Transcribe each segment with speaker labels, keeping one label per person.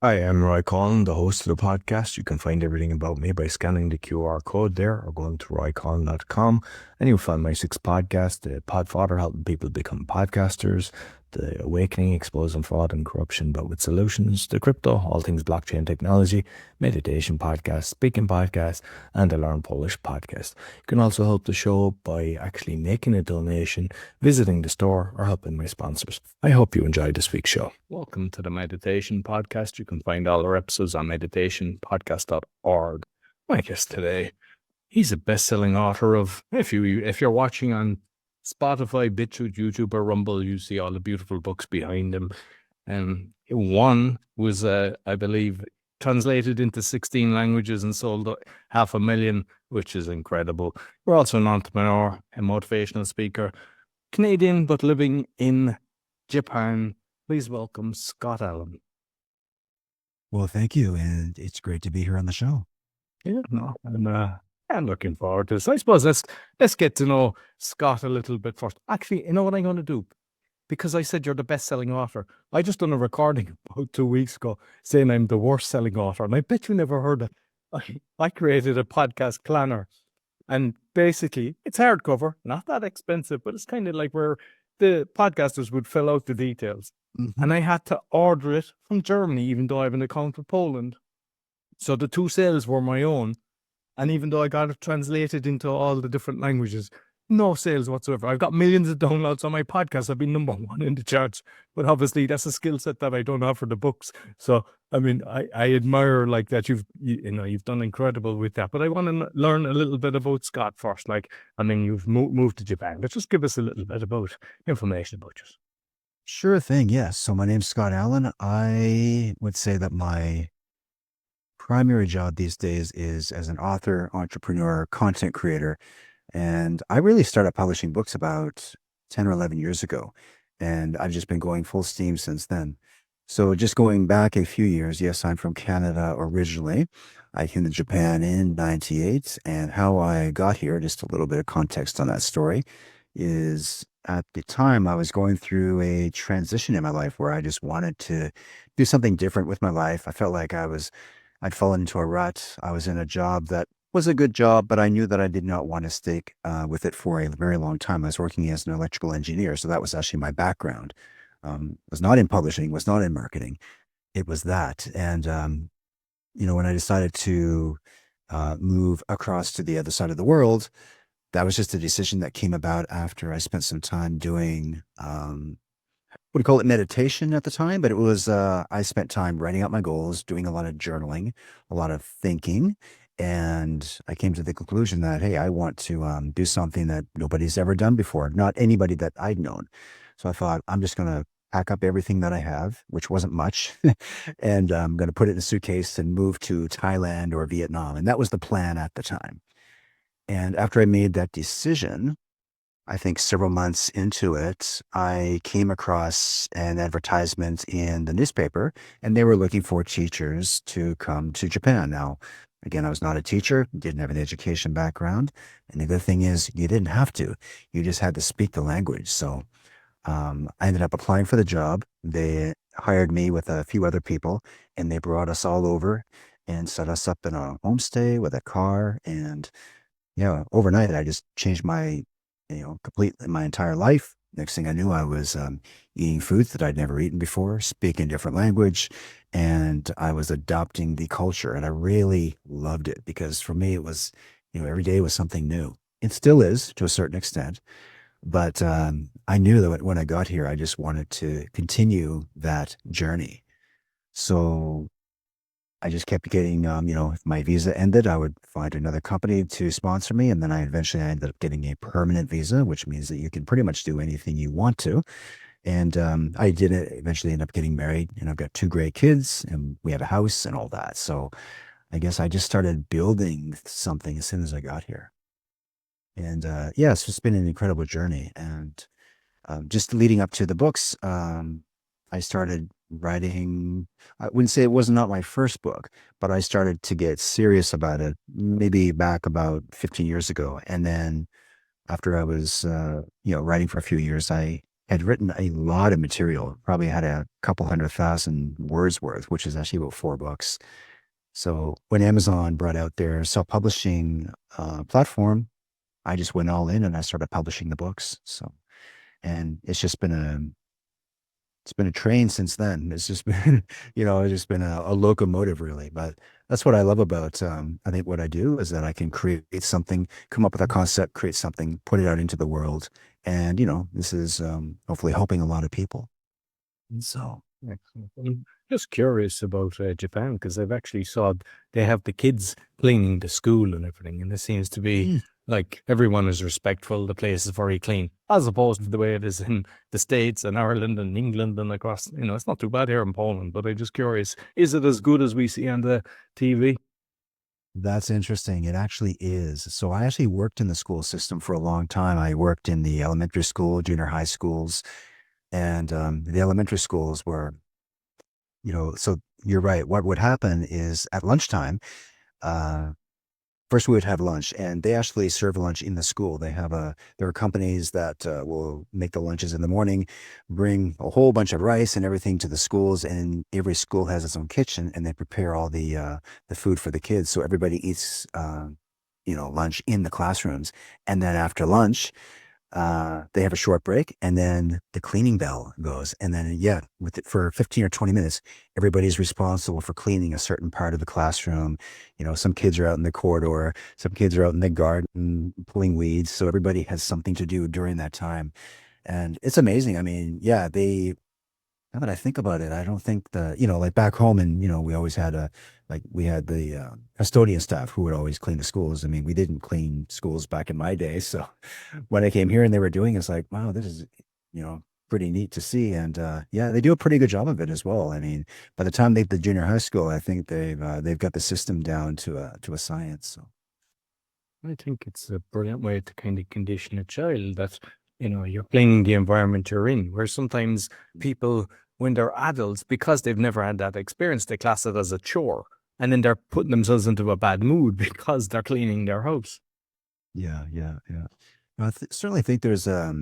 Speaker 1: Hi, I'm Roy Collin, the host of the podcast. You can find everything about me by scanning the QR code there or going to roycollin.com. And you'll find my six podcasts, the Podfather, helping people become podcasters, the Awakening, exposing fraud and corruption, but with solutions, the Crypto, all things blockchain technology, Meditation podcast, Speaking podcast, and the Learn Polish podcast. You can also help the show by actually making a donation, visiting the store, or helping my sponsors. I hope you enjoyed this week's show. Welcome to the Meditation Podcast. You can find all our episodes on Meditation.podcast.world. My guest today, he's a best-selling author of, if you're watching on Spotify, BitChute, YouTube, or Rumble, you see all the beautiful books behind him. And one was, I believe, translated into 16 languages and sold 500,000, which is incredible. We're also an entrepreneur, a motivational speaker, Canadian, but living in Japan. Please welcome Scott Allan.
Speaker 2: Well, thank you. And it's great to be here on the show.
Speaker 1: Yeah, no, I'm looking forward to this. I suppose let's get to know Scott a little bit first. Actually, you know what I'm going to do? Because I said you're the best-selling author. I just done a recording about 2 weeks ago saying I'm the worst-selling author, and I bet you never heard it. I created a podcast planner, and basically it's hardcover, not that expensive, but it's kind of like where the podcasters would fill out the details. And I had to order it from Germany, even though I have an account with Poland. So the 2 sales were my own. And even though I got it translated into all the different languages, no sales whatsoever. I've got millions of downloads on my podcast. I've been number 1 in the charts. But obviously, that's a skill set that I don't have for the books. So, I mean, I admire like that you've done incredible with that. But I want to learn a little bit about Scott first. Like, I mean, you've moved to Japan. But just give us a little bit about information about you.
Speaker 2: Sure thing. Yes. So my name's Scott Allan. I would say that my primary job these days is as an author, entrepreneur, content creator. And I really started publishing books about 10 or 11 years ago. And I've just been going full steam since then. So just going back a few years, yes, I'm from Canada originally. I came to Japan in 98. And how I got here, just a little bit of context on that story, is at the time I was going through a transition in my life where I just wanted to do something different with my life. I felt like I'd fallen into a rut. I was in a job that was a good job, but I knew that I did not want to stick with it for a very long time. I was working as an electrical engineer, so that was actually my background. Was not in publishing, was not in marketing. It was that. And, when I decided to move across to the other side of the world, that was just a decision that came about after I spent some time doing, what do you call it, meditation at the time, but it was, I spent time writing out my goals, doing a lot of journaling, a lot of thinking. And I came to the conclusion that, hey, I want to do something that nobody's ever done before, not anybody that I'd known. So I thought, I'm just going to pack up everything that I have, which wasn't much, and I'm going to put it in a suitcase and move to Thailand or Vietnam. And that was the plan at the time. And after I made that decision, I think several months into it, I came across an advertisement in the newspaper, and they were looking for teachers to come to Japan. Now, again, I was not a teacher, didn't have an education background. And the good thing is you didn't have to. You just had to speak the language. So I ended up applying for the job. They hired me with a few other people, and they brought us all over and set us up in a homestay with a car. And overnight, I just changed completely my entire life. Next thing I knew, I was eating foods that I'd never eaten before, speaking a different language, and I was adopting the culture. And I really loved it because for me, it was, every day was something new. It still is to a certain extent. But I knew that when I got here, I just wanted to continue that journey. So I just kept getting, if my visa ended, I would find another company to sponsor me. And then I ended up getting a permanent visa, which means that you can pretty much do anything you want to. And I did eventually end up getting married, and I've got 2 great kids, and we have a house and all that. So I guess I just started building something as soon as I got here. And yeah, it's just been an incredible journey. And just leading up to the books, I started writing. I wouldn't say it was not my first book, but I started to get serious about it maybe back about 15 years ago. And then after I was, writing for a few years, I had written a lot of material, probably had a couple 100,000 words worth, which is actually about 4 books. So when Amazon brought out their self-publishing platform, I just went all in and I started publishing the books. So, and it's been a train since then. It's just been, it's just been a locomotive really. But that's what I love about, I think what I do is that I can create something, come up with a concept, create something, put it out into the world. And, this is hopefully helping a lot of people. So,
Speaker 1: Excellent. I'm just curious about Japan because I've actually saw they have the kids cleaning the school and everything, and it seems to be
Speaker 2: mm,
Speaker 1: like everyone is respectful. The place is very clean, as opposed to the way it is in the States and Ireland and England and across. It's not too bad here in Poland, but I'm just curious: is it as good as we see on the TV?
Speaker 2: that's interesting. It actually is. So I actually worked in the school system for a long time. I worked in the elementary school, junior high schools, and the elementary schools were, so you're right. What would happen is at lunchtime, uh, first we would have lunch, and they actually serve lunch in the school. There are companies that will make the lunches in the morning, bring a whole bunch of rice and everything to the schools, and every school has its own kitchen, and they prepare all the food for the kids. So everybody eats, lunch in the classrooms, and then after lunch, they have a short break, and then the cleaning bell goes. And then, yeah, with it for 15 or 20 minutes, everybody's responsible for cleaning a certain part of the classroom. Some kids are out in the corridor, some kids are out in the garden pulling weeds. So everybody has something to do during that time. And it's amazing. I mean, yeah, now that I think about it, I don't think like back home and, we always had we had the custodian staff who would always clean the schools. I mean, we didn't clean schools back in my day. So when I came here and they were doing it, it's like, wow, this is, you know, pretty neat to see. And yeah, they do a pretty good job of it as well. I mean, by the time they get to junior high school, I think they've got the system down to a science. So.
Speaker 1: I think it's a brilliant way to kind of condition a child that, you're cleaning the environment you're in, where sometimes people, when they're adults, because they've never had that experience, they class it as a chore. And then they're putting themselves into a bad mood because they're cleaning their house.
Speaker 2: Yeah, yeah, yeah. Certainly think there's a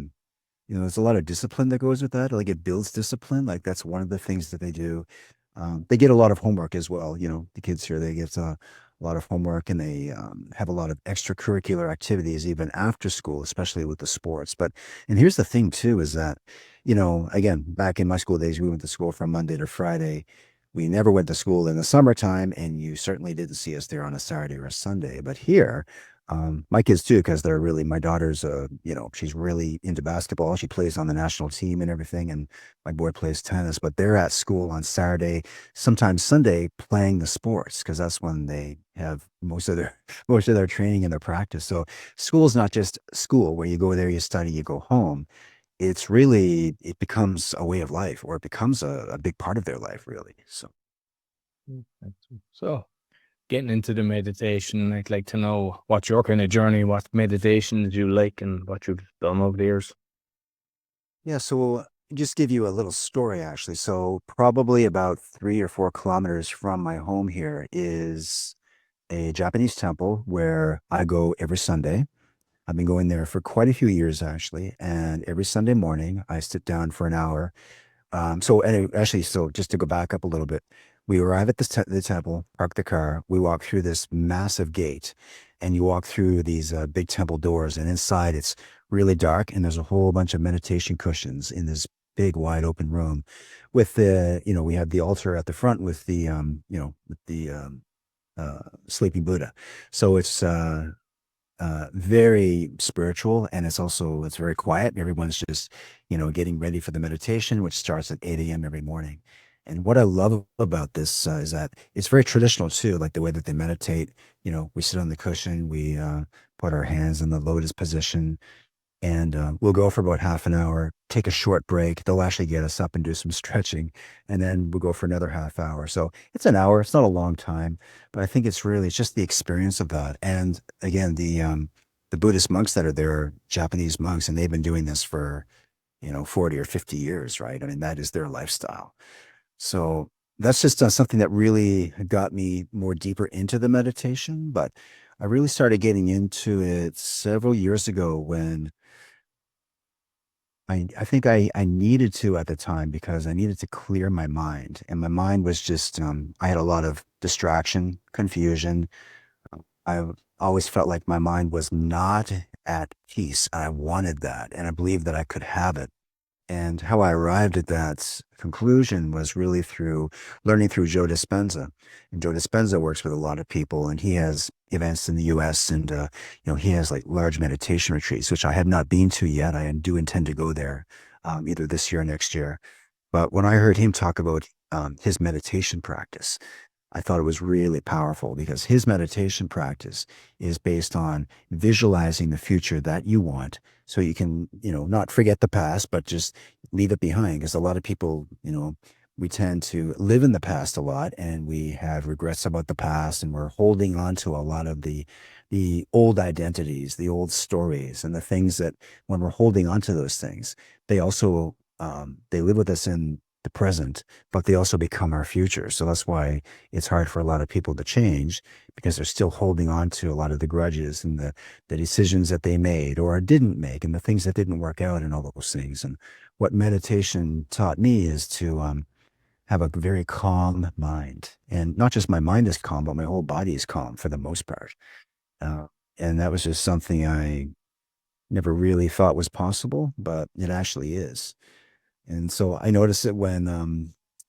Speaker 2: lot of discipline that goes with that. Like it builds discipline. Like that's one of the things that they do. They get a lot of homework as well. The kids here, they get a lot of homework and they have a lot of extracurricular activities even after school, especially with the sports. And here's the thing too, is that, again, back in my school days, we went to school from Monday to Friday. We never went to school in the summertime, and you certainly didn't see us there on a Saturday or a Sunday. But here, my kids too, because my daughter's, she's really into basketball. She plays on the national team and everything. And my boy plays tennis, but they're at school on Saturday, sometimes Sunday, playing the sports because that's when they have most of their training and their practice. So school is not just school where you go there, you study, you go home. It becomes a way of life, or it becomes a big part of their life, really. So.
Speaker 1: So, getting into the meditation, I'd like to know what's your kind of journey, what meditations you like, and what you've done over the years.
Speaker 2: Yeah, so just give you a little story actually. So probably about 3 or 4 kilometers from my home here is a Japanese temple where I go every Sunday. I've been going there for quite a few years actually, and every Sunday morning I sit down for an hour. So just to go back up a little bit, we arrive at the temple, park the car, we walk through this massive gate, and you walk through these big temple doors, and inside it's really dark, and there's a whole bunch of meditation cushions in this big, wide open room. We have the altar at the front with the sleeping Buddha. So it's very spiritual, and it's very quiet. Everyone's just, getting ready for the meditation, which starts at 8 a.m. every morning. And what I love about this is that it's very traditional too, like the way that they meditate. We sit on the cushion, we put our hands in the lotus position, and we'll go for about half an hour, take a short break. They'll actually get us up and do some stretching, and then we'll go for another half hour. So it's an hour. It's not a long time, but I think it's just the experience of that. And again, the Buddhist monks that are there are Japanese monks, and they've been doing this for 40 or 50 years, right? I mean, that is their lifestyle. So that's just something that really got me more deeper into the meditation. But I really started getting into it several years ago when I think I needed to at the time because I needed to clear my mind. And my mind was just, I had a lot of distraction, confusion. I always felt like my mind was not at peace. I wanted that. And I believed that I could have it. And how I arrived at that conclusion was really through learning through Joe Dispenza. And Joe Dispenza works with a lot of people, and he has events in the U.S. and he has like large meditation retreats, which I have not been to yet. I do intend to go there either this year or next year. But when I heard him talk about his meditation practice, I thought it was really powerful because his meditation practice is based on visualizing the future that you want so you can, not forget the past, but just leave it behind. Because a lot of people, we tend to live in the past a lot and we have regrets about the past and we're holding on to a lot of the old identities, the old stories and the things that when we're holding on to those things, they also, they live with us in the present, but they also become our future. So that's why it's hard for a lot of people to change because they're still holding on to a lot of the grudges and the decisions that they made or didn't make and the things that didn't work out and all those things. And what meditation taught me is to have a very calm mind. And not just my mind is calm, but my whole body is calm for the most part. Uh, and that was just something I never really thought was possible, but it actually is. And so I notice it when,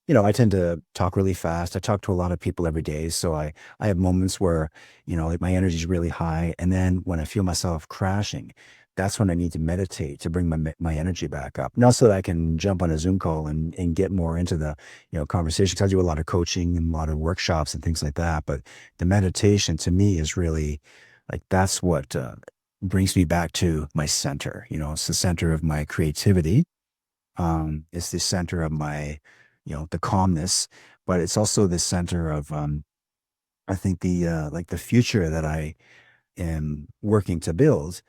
Speaker 2: I tend to talk really fast. I talk to a lot of people every day. So I have moments where, like my energy is really high. And then when I feel myself crashing, that's when I need to meditate to bring my energy back up. Not so that I can jump on a Zoom call and get more into the, conversation. 'Cause I do a lot of coaching and a lot of workshops and things like that. But the meditation to me is really like, that's what brings me back to my center. It's the center of my creativity, it's the center of my, the calmness, but it's also the center of, I think like the future that I am working to build.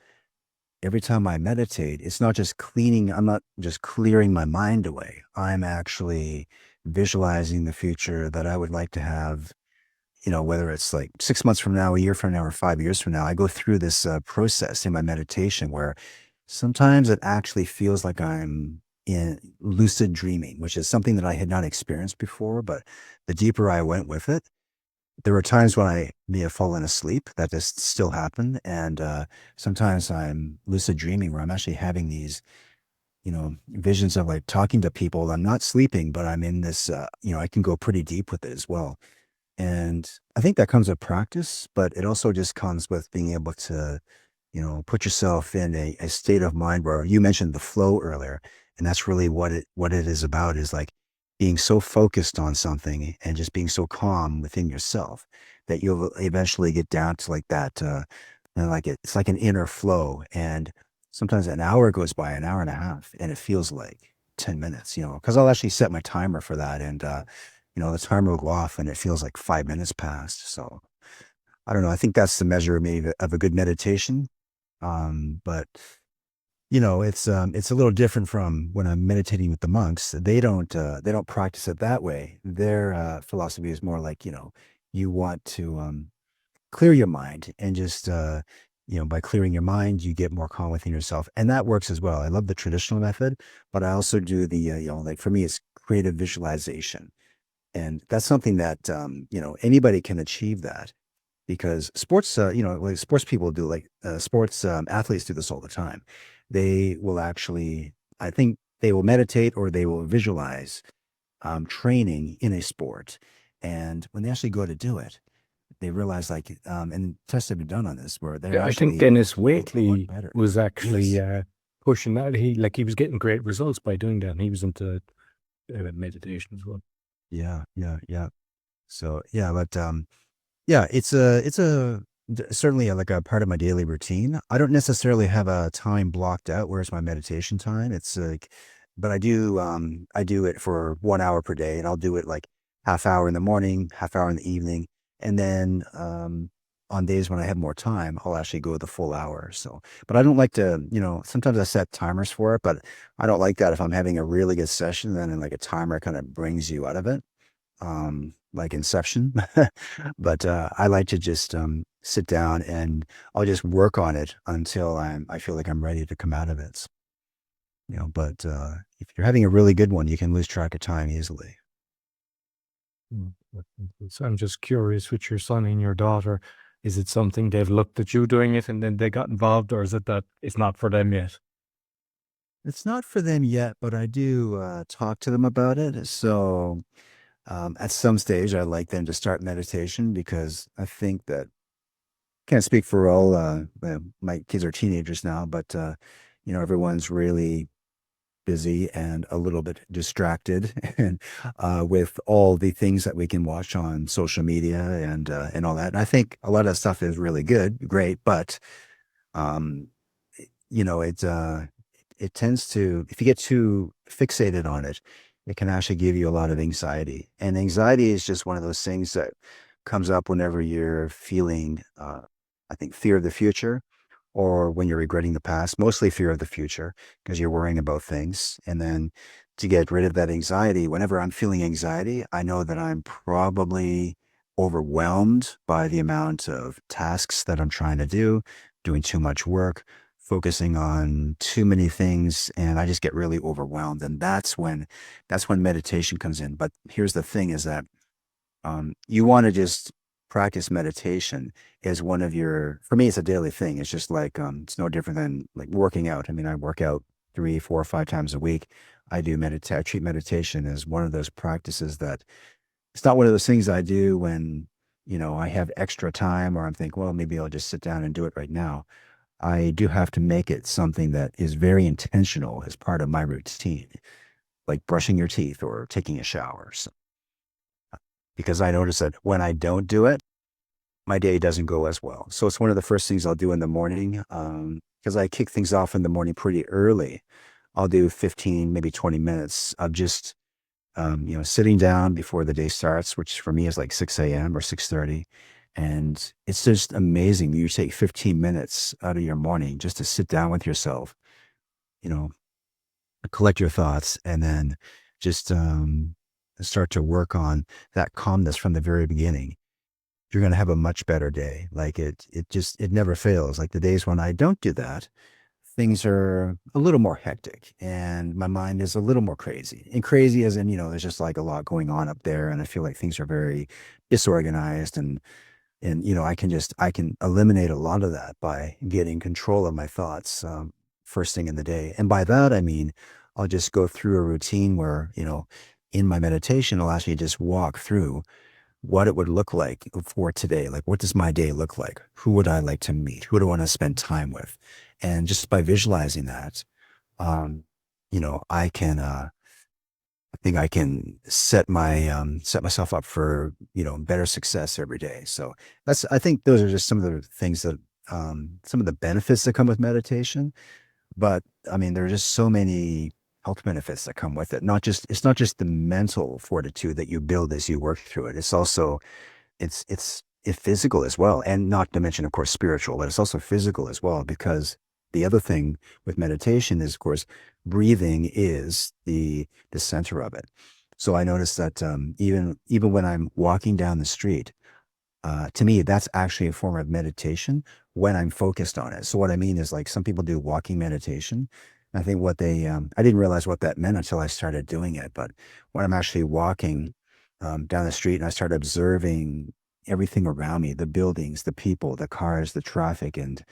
Speaker 2: Every time I meditate, it's not just I'm not just clearing my mind away. I'm actually visualizing the future that I would like to have, whether it's like 6 months from now, a year from now, or 5 years from now. I go through this process in my meditation where sometimes it actually feels like I'm in lucid dreaming, which is something that I had not experienced before. But the deeper I went with it, there were times when I may have fallen asleep. That just still happened. And sometimes I'm lucid dreaming where I'm actually having these, visions of like talking to people. I'm not sleeping, but I'm in this, I can go pretty deep with it as well. And I think that comes with practice, but it also just comes with being able to, put yourself in a state of mind where you mentioned the flow earlier. And that's really what it is about is like being so focused on something and just being so calm within yourself that you'll eventually get down to like that, like it's like an inner flow. And sometimes an hour goes by, an hour and a half, and it feels like 10 minutes, because I'll actually set my timer for that. And, the timer will go off and it feels like 5 minutes passed. So I don't know. I think that's the measure of maybe of a good meditation. But it's a little different from when I'm meditating with the monks. They don't practice it that way. Their philosophy is more like, you want to clear your mind and just by clearing your mind, you get more calm within yourself. And that works as well. I love the traditional method, but I also do the like for me it's creative visualization. And that's something that anybody can achieve that because sports, like sports people do, like sports athletes do this all the time. They will actually, I think, they will meditate or they will visualize training in a sport, and when they actually go to do it, they realize like, and tests have been done on this where they're
Speaker 1: Yeah, I think
Speaker 2: actually
Speaker 1: Dennis
Speaker 2: able to work
Speaker 1: Waitley
Speaker 2: better.
Speaker 1: was actually
Speaker 2: Yes.
Speaker 1: pushing that. He was getting great results by doing that. And he was into meditation as well.
Speaker 2: Yeah, yeah, yeah. So yeah, but yeah, it's certainly like a part of my daily routine. I don't necessarily have a time blocked out. Where's my meditation time? It's like, but I do it for 1 hour per day, and I'll do it like half hour in the morning, half hour in the evening, and then on days when I have more time, I'll actually go the full hour. So, but I don't like to, sometimes I set timers for it, but I don't like that if I'm having a really good session, then like a timer kind of brings you out of it, like Inception. But I like to just sit down and I'll just work on it until I feel like I'm ready to come out of it. But if you're having a really good one, you can lose track of time easily.
Speaker 1: So I'm just curious with your son and your daughter, is it something they've looked at you doing it and then they got involved, or is it that it's not for them yet?
Speaker 2: It's not for them yet, but I do talk to them about it. So at some stage, I'd like them to start meditation because I think that can't speak for all. My kids are teenagers now, but everyone's really busy and a little bit distracted, and with all the things that we can watch on social media and all that. And I think a lot of that stuff is really good, great, but um, it tends to, if you get too fixated on it, it can actually give you a lot of anxiety. And anxiety is just one of those things that comes up whenever you're feeling, I think, fear of the future, or when you're regretting the past, mostly fear of the future because you're worrying about things. And then to get rid of that anxiety, whenever I'm feeling anxiety, I know that I'm probably overwhelmed by the amount of tasks that I'm trying to do, doing too much work, focusing on too many things, and I just get really overwhelmed. And that's when meditation comes in. But here's the thing is that you want to just practice meditation as one of your, for me, it's a daily thing. It's just like, it's no different than like working out. I mean, I work out 3, 4, 5 times a week. I treat meditation as one of those practices that it's not one of those things I do when, I have extra time or I'm thinking, well, maybe I'll just sit down and do it right now. I do have to make it something that is very intentional as part of my routine, like brushing your teeth or taking a shower. So, because I notice that when I don't do it, my day doesn't go as well. So it's one of the first things I'll do in the morning. Because I kick things off in the morning pretty early. I'll do 15, maybe 20 minutes of just, sitting down before the day starts, which for me is like 6 a.m. or 6:30. And it's just amazing. You take 15 minutes out of your morning just to sit down with yourself, you know, collect your thoughts, and then just start to work on that calmness from the very beginning. You're going to have a much better day. Like it never fails. Like the days when I don't do that, things are a little more hectic and my mind is a little more crazy. And crazy as in, there's just like a lot going on up there. And I feel like things are very disorganized, and I can eliminate a lot of that by getting control of my thoughts first thing in the day. And by that I mean I'll just go through a routine where in my meditation I'll actually just walk through what it would look like for today. Like, what does my day look like? Who would I like to meet? Who do I want to spend time with? And just by visualizing that, um, I think I can set myself up for, better success every day. So I think those are just some of the things that, some of the benefits that come with meditation. But I mean, there are just so many health benefits that come with it. It's not just the mental fortitude that you build as you work through it. It's also, it's physical as well. And not to mention, of course, spiritual, but it's also physical as well, because the other thing with meditation is, of course, breathing is the center of it. So I noticed that even when I'm walking down the street, to me, that's actually a form of meditation when I'm focused on it. So what I mean is, like, some people do walking meditation. I think I didn't realize what that meant until I started doing it. But when I'm actually walking down the street and I start observing everything around me, the buildings, the people, the cars, the traffic, and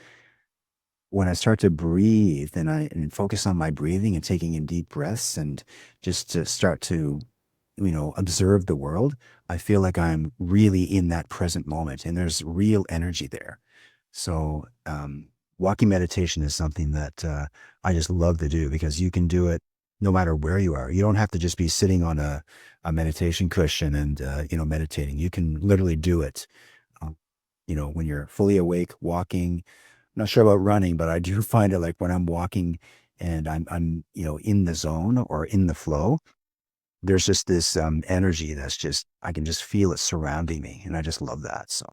Speaker 2: when I start to breathe and focus on my breathing and taking in deep breaths and just to start to, observe the world, I feel like I'm really in that present moment and there's real energy there. So, walking meditation is something that I just love to do because you can do it no matter where you are. You don't have to just be sitting on a meditation cushion and, meditating. You can literally do it, when you're fully awake, walking. I'm not sure about running, but I do find it like when I'm walking and I'm in the zone or in the flow, there's just this energy that's just, I can just feel it surrounding me. And I just love that. So,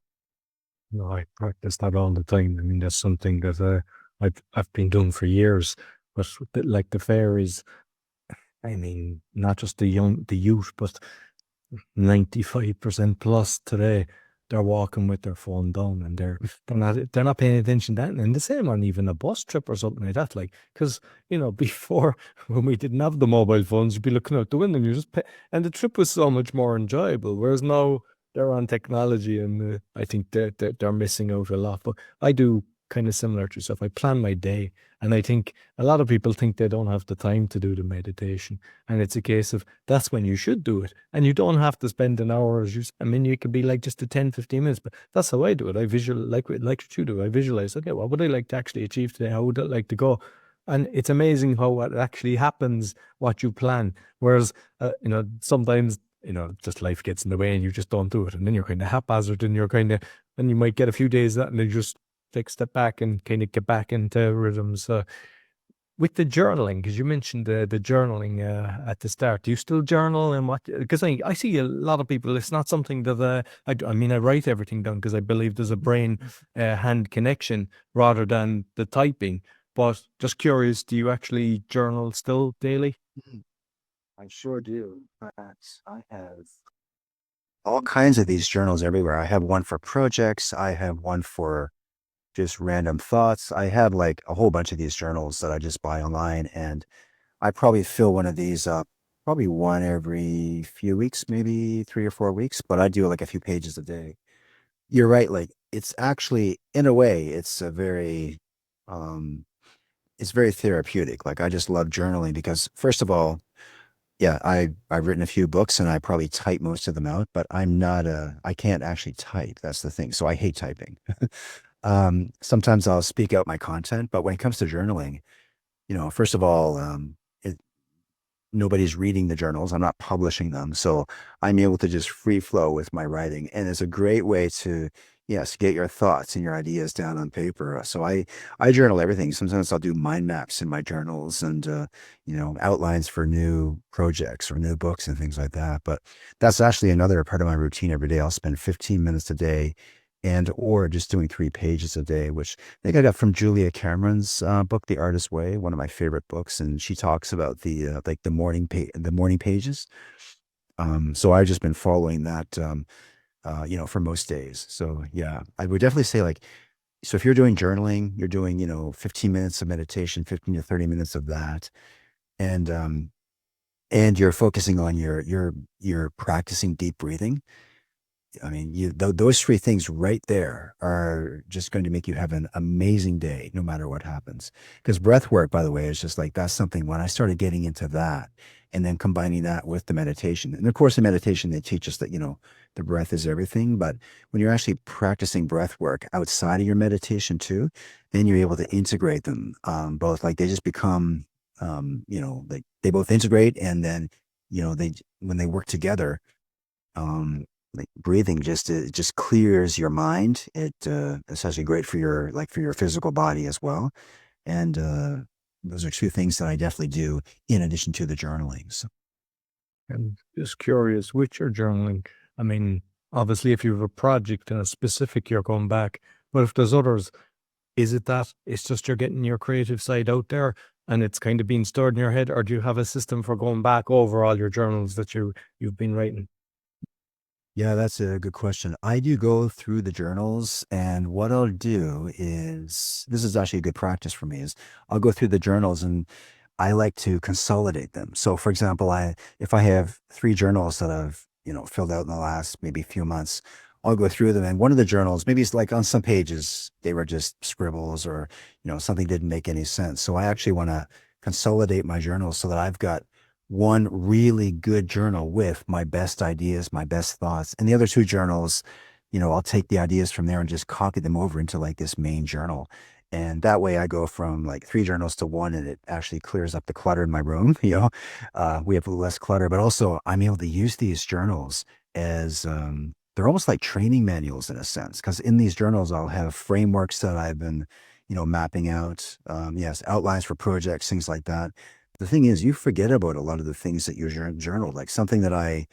Speaker 1: No, I practice that all the time. I mean, that's something that I've been doing for years. But like the fairies, I mean, not just the youth, but 95% plus today. they're walking with their phone down, and they're not paying attention to that. And the same on even a bus trip or something like that. Like, because before, when we didn't have the mobile phones, you'd be looking out the window and you just and the trip was so much more enjoyable. Whereas now they're on technology, and I think they're missing out a lot. But I do kind of similar to yourself. I plan my day, and I think a lot of people think they don't have the time to do the meditation, and it's a case of that's when you should do it, and you don't have to spend an hour. I mean, you could be like just a 10, 15 minutes, but that's how I do it. I like what you do. I visualize, okay, what would I like to actually achieve today? How would I like to go? And it's amazing how what actually happens, what you plan. Whereas, sometimes, just life gets in the way and you just don't do it. And then you're kind of haphazard, and and you might get a few days of that, and then you just take a step back and kind of get back into rhythms. With the journaling, because you mentioned the journaling at the start, do you still journal? And what? Because I see a lot of people, it's not something that I mean, I write everything down because I believe there's a brain hand connection rather than the typing. But just curious, do you actually journal still daily?
Speaker 2: I sure do. But I have all kinds of these journals everywhere. I have one for projects. I have one for just random thoughts. I have like a whole bunch of these journals that I just buy online, and I probably fill one of these up, probably one every few weeks, maybe 3 or 4 weeks, but I do like a few pages a day. You're right. Like it's actually, in a way, um, it's very therapeutic. Like I just love journaling because first of all, yeah, I've written a few books and I probably type most of them out, but I can't actually type. That's the thing. So I hate typing. Sometimes I'll speak out my content, but when it comes to journaling, first of all, nobody's reading the journals. I'm not publishing them. So I'm able to just free flow with my writing. And it's a great way to, yes, get your thoughts and your ideas down on paper. So I journal everything. Sometimes I'll do mind maps in my journals and, outlines for new projects or new books and things like that. But that's actually another part of my routine every day. I'll spend 15 minutes a day or just doing 3 pages a day, which I think I got from Julia Cameron's book, The Artist's Way, one of my favorite books, and she talks about the morning pages. So I've just been following that, for most days. So yeah, I would definitely say like, so if you're doing journaling, you're doing 15 minutes of meditation, 15 to 30 minutes of that, and you're focusing on your practicing deep breathing. I mean, those three things right there are just going to make you have an amazing day, no matter what happens. Because breath work, by the way, is just like, that's something when I started getting into that and then combining that with the meditation. And of course, in meditation, they teach us that, the breath is everything. But when you're actually practicing breath work outside of your meditation too, then you're able to integrate them both. Like they just become, they both integrate. And then, when they work together, like breathing it just clears your mind. It's actually great for your physical body as well. And those are two things that I definitely do in addition to the journaling. So
Speaker 1: I'm just curious, with your journaling, I mean, obviously, if you have a project and a specific, you're going back. But if there's others, is it that it's just you're getting your creative side out there and it's kind of being stored in your head, or do you have a system for going back over all your journals that you've been writing?
Speaker 2: yeah, that's a good question. I do go through the journals, and what I'll do is this is actually a good practice for me is I'll go through the journals and I like to consolidate them. So for example, if I have 3 journals that I've, filled out in the last maybe few months, I'll go through them. And one of the journals, maybe it's like on some pages, they were just scribbles or, something didn't make any sense. So I actually want to consolidate my journals so that I've got one really good journal with my best ideas, my best thoughts. And the other 2 journals, I'll take the ideas from there and just copy them over into like this main journal. And that way I go from like 3 journals to one, and it actually clears up the clutter in my room. We have a little less clutter, but also I'm able to use these journals as, they're almost like training manuals in a sense. Cause in these journals, I'll have frameworks that I've been, mapping out. Yes, outlines for projects, things like that. The thing is, you forget about a lot of the things that you journaled, like something that I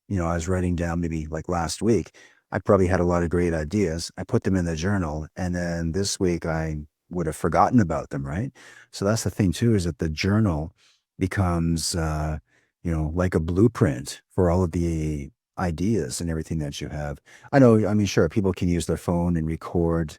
Speaker 2: was writing down maybe like last week. I probably had a lot of great ideas. I put them in the journal, and then this week I would have forgotten about them, right? So that's the thing too, is that the journal becomes, like a blueprint for all of the ideas and everything that you have. I know, I mean, sure, people can use their phone and record,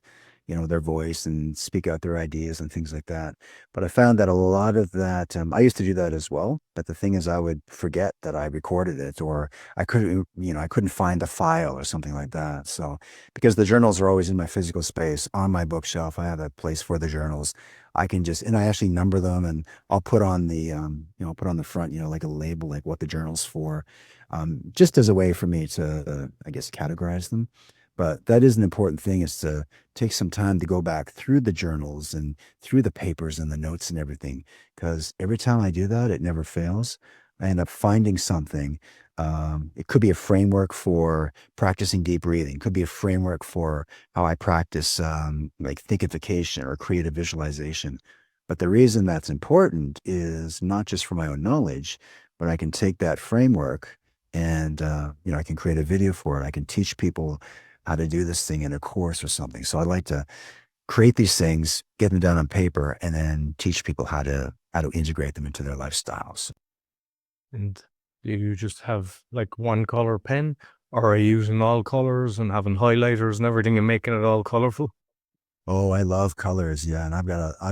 Speaker 2: their voice and speak out their ideas and things like that. But I found that a lot of that, I used to do that as well. But the thing is, I would forget that I recorded it, or I couldn't find the file or something like that. So because the journals are always in my physical space on my bookshelf, I have a place for the journals. I can just, and I actually number them, and I'll put on put on the front, like a label, like what the journal's for, just as a way for me to, I guess, categorize them. But that is an important thing, is to take some time to go back through the journals and through the papers and the notes and everything. Because every time I do that, it never fails. I end up finding something. It could be a framework for practicing deep breathing. It could be a framework for how I practice like thinkification or creative visualization. But the reason that's important is not just for my own knowledge, but I can take that framework and I can create a video for it. I can teach people how to do this thing in a course or something. So I like to create these things, get them down on paper, and then teach people how to integrate them into their lifestyles.
Speaker 1: And do you just have like one color pen, or are you using all colors and having highlighters and everything and making it all colorful?
Speaker 2: Oh, I love colors. Yeah, and I've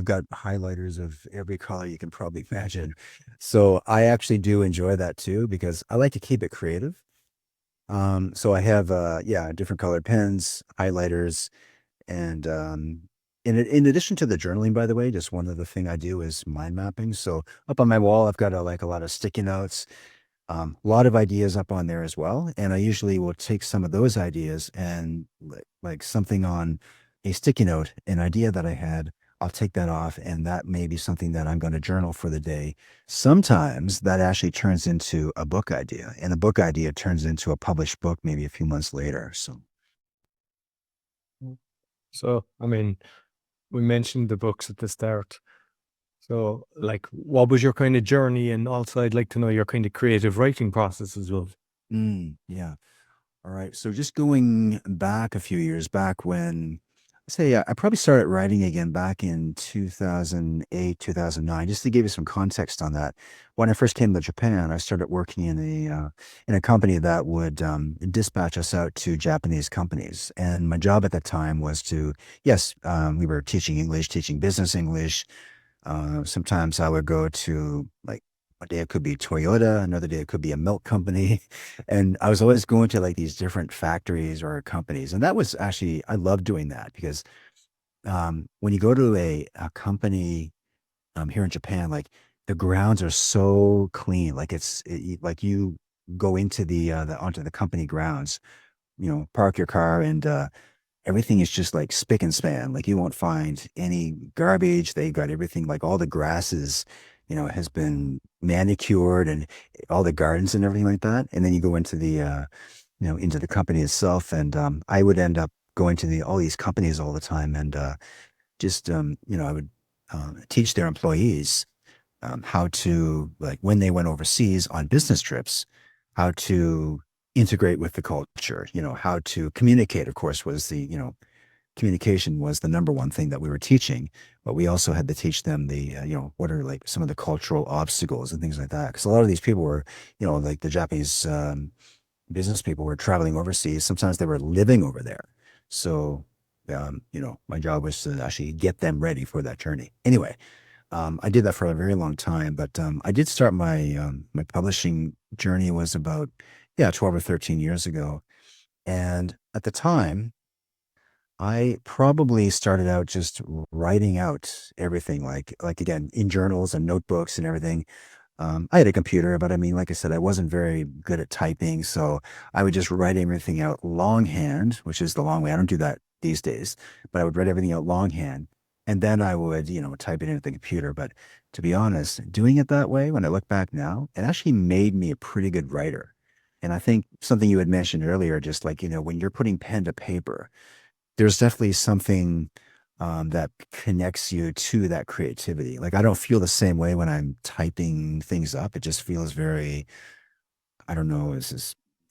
Speaker 2: got highlighters of every color you can probably imagine. So I actually do enjoy that too, because I like to keep it creative. So I have different colored pens, highlighters, and in addition to the journaling, by the way, just one other thing I do is mind mapping. So up on my wall, I've got like a lot of sticky notes, a lot of ideas up on there as well. And I usually will take some of those ideas and like something on a sticky note, an idea that I had, I'll take that off, and that may be something that I'm going to journal for the day. Sometimes that actually turns into a book idea, and the book idea turns into a published book maybe a few months later. So,
Speaker 1: Mm. So, I mean, we mentioned the books at the start. So, like, what was your kind of journey? And also, I'd like to know your kind of creative writing process as well.
Speaker 2: yeah. All right. So just going back a few years back when, say, I probably started writing again back in 2008, 2009, just to give you some context on that. When I first came to Japan, I started working in a company that would dispatch us out to Japanese companies. And my job at that time was to, yes, we were teaching English, teaching business English. Sometimes I would go to, like, one day it could be Toyota, another day it could be a milk company. And I was always going to like these different factories or companies. And that was actually, I love doing that, because when you go to a company here in Japan, like the grounds are so clean. Like like you go into onto the company grounds, park your car, and everything is just like spick and span. Like you won't find any garbage. They got everything, like all the grasses, has been manicured, and all the gardens and everything like that. And then you go into into the company itself. And I would end up going to all these companies all the time, and I would teach their employees how to, like, when they went overseas on business trips, how to integrate with the culture, how to communicate, of course, was communication was the number one thing that we were teaching, but we also had to teach them what are like some of the cultural obstacles and things like that. Because a lot of these people were, like the Japanese business people were traveling overseas. Sometimes they were living over there. So, my job was to actually get them ready for that journey. Anyway, I did that for a very long time, but I did start my publishing journey was about 12 or 13 years ago. And at the time, I probably started out just writing out everything, like again, in journals and notebooks and everything. I had a computer, but I mean, like I said, I wasn't very good at typing, so I would just write everything out longhand, which is the long way. I don't do that these days, but I would write everything out longhand, and then I would, type it into the computer. But to be honest, doing it that way, when I look back now, it actually made me a pretty good writer. And I think something you had mentioned earlier, just like, when you're putting pen to paper, there's definitely something that connects you to that creativity. Like I don't feel the same way when I'm typing things up. It just feels very, I don't know,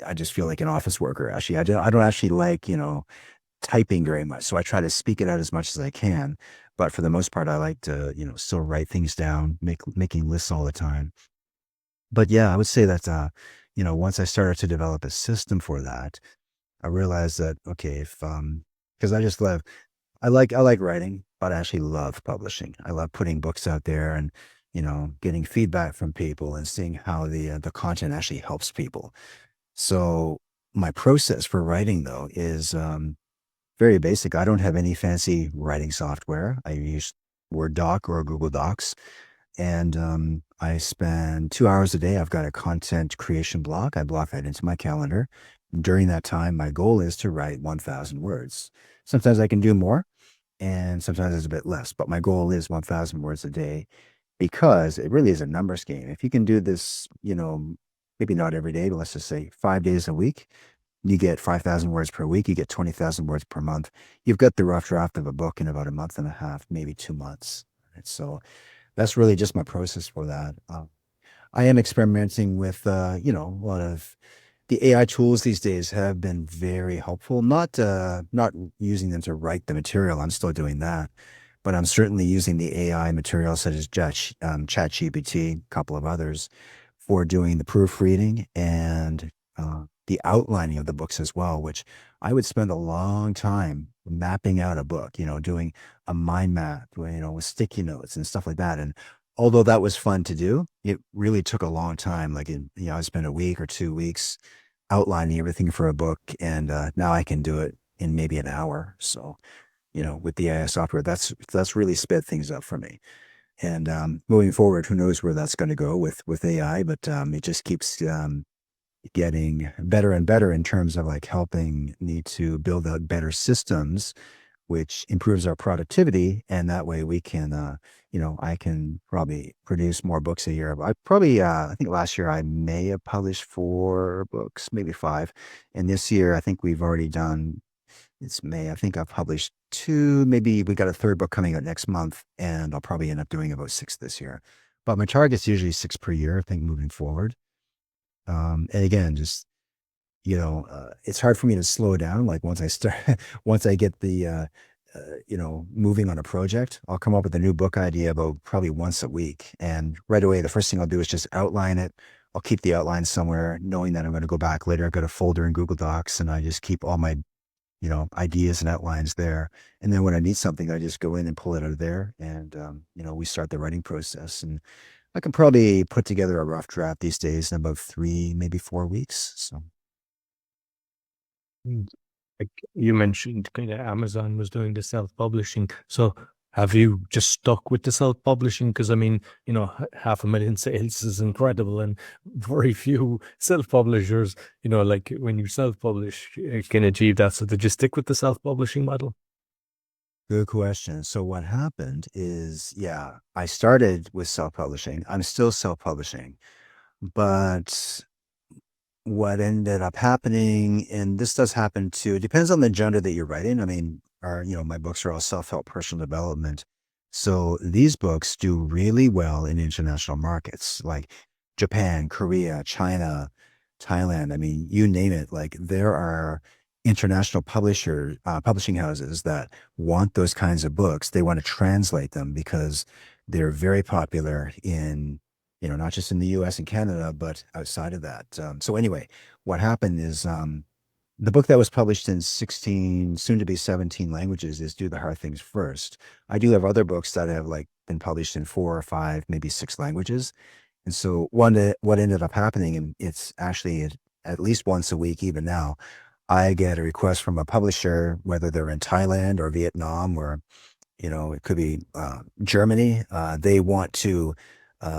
Speaker 2: I just feel like an office worker. Actually, I don't actually like, typing very much. So I try to speak it out as much as I can. But for the most part, I like to, still write things down, making lists all the time. But yeah, I would say that, once I started to develop a system for that, I realized that, okay, if, because I like writing, but I actually love publishing. I love putting books out there and, getting feedback from people and seeing how the content actually helps people. So my process for writing though is, very basic. I don't have any fancy writing software. I use Word Doc or Google Docs. And I spend 2 hours a day. I've got a content creation block. I block that into my calendar. During that time, my goal is to write 1,000 words. Sometimes I can do more, and sometimes it's a bit less, but my goal is 1,000 words a day because it really is a numbers game. If you can do this, maybe not every day, but let's just say 5 days a week, you get 5,000 words per week, you get 20,000 words per month. You've got the rough draft of a book in about a month and a half, maybe 2 months. Right? So that's really just my process for that. I am experimenting with, a lot of the AI tools these days have been very helpful. Not using them to write the material. I'm still doing that, but I'm certainly using the AI materials such as ChatGPT, a couple of others, for doing the proofreading and the outlining of the books as well. Which I would spend a long time mapping out a book. Doing a mind map, with sticky notes and stuff like that. And although that was fun to do, it really took a long time. Like, I spent a week or 2 weeks outlining everything for a book, and now I can do it in maybe an hour. So, with the AI software, that's really sped things up for me. And moving forward, who knows where that's going to go with AI? But it just keeps getting better and better in terms of like helping me to build out better systems, which improves our productivity. And that way we can, I can probably produce more books a year. I think last year I may have published 4 books, maybe 5. And this year, I think we've already done, it's May. I think I've published 2, maybe we got a third book coming out next month, and I'll probably end up doing about 6 this year. But my target's usually 6 per year, I think, moving forward. And again, just it's hard for me to slow down. Like once I start, once I get the, moving on a project, I'll come up with a new book idea about probably once a week. And right away, the first thing I'll do is just outline it. I'll keep the outline somewhere, knowing that I'm going to go back later. I've got a folder in Google Docs, and I just keep all my, ideas and outlines there. And then when I need something, I just go in and pull it out of there. And, we start the writing process. And I can probably put together a rough draft these days in about 3, maybe 4 weeks. So.
Speaker 1: Mm. Like you mentioned, kind of Amazon was doing the self-publishing. So have you just stuck with the self-publishing? Because I mean, 500,000 sales is incredible, and very few self-publishers, like when you self-publish, can achieve that. So did you stick with the self-publishing model?
Speaker 2: Good question. So what happened is, yeah, I started with self-publishing. I'm still self-publishing, but what ended up happening, and this does happen too, it depends on the genre that you're writing. I mean, my books are all self-help personal development. So these books do really well in international markets like Japan, Korea, China, Thailand. I mean, you name it. Like there are international publishing houses that want those kinds of books. They want to translate them because they're very popular in, not just in the US and Canada, but outside of that. So anyway, what happened is the book that was published in 16, soon to be 17 languages is Do the Hard Things First. I do have other books that have like been published in 4 or 5, maybe 6 languages. And so what ended up happening, and it's actually at least once a week, even now, I get a request from a publisher, whether they're in Thailand or Vietnam or it could be Germany. They want to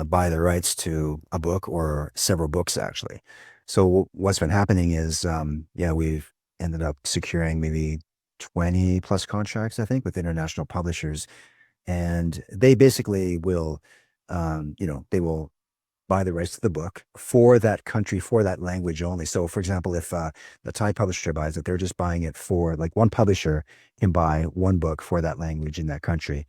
Speaker 2: buy the rights to a book or several books, actually. So what's been happening is, yeah, we've ended up securing maybe 20 plus contracts, I think, with international publishers. And they basically will, they will buy the rights to the book for that country, for that language only. So, for example, if the Thai publisher buys it, they're just buying it for like one publisher can buy one book for that language in that country.